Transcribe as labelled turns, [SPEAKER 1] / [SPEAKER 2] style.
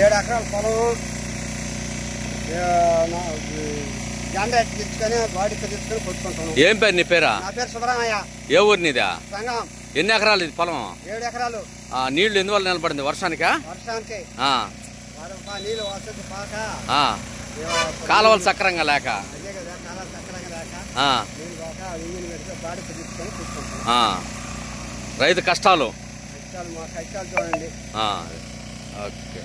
[SPEAKER 1] 7 ఎకరాల పొలం జెండా ఎక్కించుకొని బాడీ తీసుకొని కొట్టుకుంటాను.
[SPEAKER 2] ఏం పేరు నీ పేరా?
[SPEAKER 1] నా పేరు సుబ్రహ్మయ్య.
[SPEAKER 2] ఏ ఊరు నీదా?
[SPEAKER 1] సంగం.
[SPEAKER 2] ఎన్ని ఎకరాలు ఇది పొలం?
[SPEAKER 1] 7 ఎకరాలు.
[SPEAKER 2] నీళ్లు ఎందువల్ల నిలబడింది? వర్షానికా?
[SPEAKER 1] వర్షానికి నీళ్ళు వసతి పాక
[SPEAKER 2] కాలువలు సక్రంగా లేక
[SPEAKER 1] అదే కదా, కాలాలు సక్రంగా లేక నీళ్ళు పాక ఇంజిన్ పెడితే బాడీ తీసుకొని కొట్టుకుంటాను.
[SPEAKER 2] రైతు కష్టాలు
[SPEAKER 1] మా కష్టాలు చూడండి.
[SPEAKER 2] ఓకే.